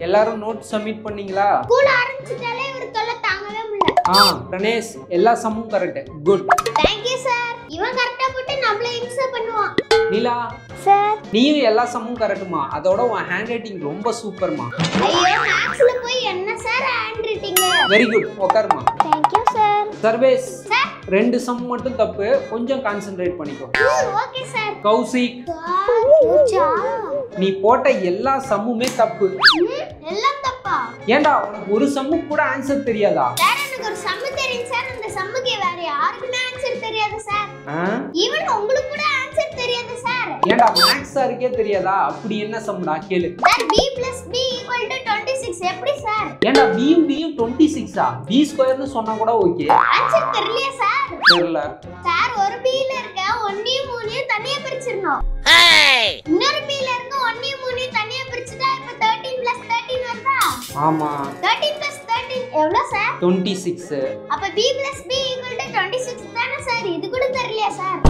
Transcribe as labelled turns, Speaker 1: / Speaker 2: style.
Speaker 1: எல்லாரும் note submit பண்ணீங்களா?
Speaker 2: School ஆரம்பிச்சிட்டாலே ஒரு தொல்லை தாங்கவே முடியல.
Speaker 1: பிரணேஷ் எல்லா சம்மும் correct. Good.
Speaker 2: Thank you sir. இவன் கரெக்ட்டா போட்டு நம்மள இன்சல்ட் பண்ணுவான்.
Speaker 1: நீலா
Speaker 2: சார்,
Speaker 1: நீயும் எல்லா சம்மும் கரெக்ட்மா. அதோட உன் ஹேண்ட் ரைட்டிங் ரொம்ப சூப்பர்மா.
Speaker 2: ஐயோ மேக்ஸ்ல போய் என்ன sir hand writing?
Speaker 1: Very good. உட்காருமா.
Speaker 2: Thank you sir.
Speaker 1: Sarvesh
Speaker 2: sir,
Speaker 1: 2 sum மட்டும் தப்பு. கொஞ்சம் கான்சென்ட்ரேட் பண்ணிக்கோ.
Speaker 2: Okay sir.
Speaker 1: கௌசிக் நீ போட்ட எல்லா சம்முமே தப்பு.
Speaker 2: எல்லாம் தப்பா?
Speaker 1: ஏன்டா உனக்கு ஒரு சம்முக்கு கூட ஆன்சர் தெரியாதா?
Speaker 2: சார் எனக்கு ஒரு சம் தெரியும் சார். அந்த சம்முக்கு வேற யாருக்குமே ஆன்சர் தெரியாது சார். ஈவன் உங்களுக்கு கூட ஆன்சர் தெரியாது சார்.
Speaker 1: ஏன்டா மேக்ஸ் சாருக்கே தெரியாதா? அப்படி என்ன சம்டா கேளு.
Speaker 2: சார் b + b = 26 எப்படி சார்?
Speaker 1: ஏன்டா b யும் 26ஆ? b² னு சொன்னா கூட ஓகே.
Speaker 2: ஆன்சர் தெரியலையா சார்?
Speaker 1: தெரியல
Speaker 2: சார். ஒரு b ல இருக்க 1 யும் 3 யும் தனியா பிரிச்சிரணும். இன்னொரு b ல இருக்க 1 யும் 3 யும் தனியா பிரிச்சிட்டா இப்ப 13 + 13 வருதா?
Speaker 1: ஆமா.
Speaker 2: 13 + 13 எவ்வளவு சார்?
Speaker 1: 26.
Speaker 2: அப்ப b + b = 26 தானே சார்? இது கூட தெரியலையா சார்?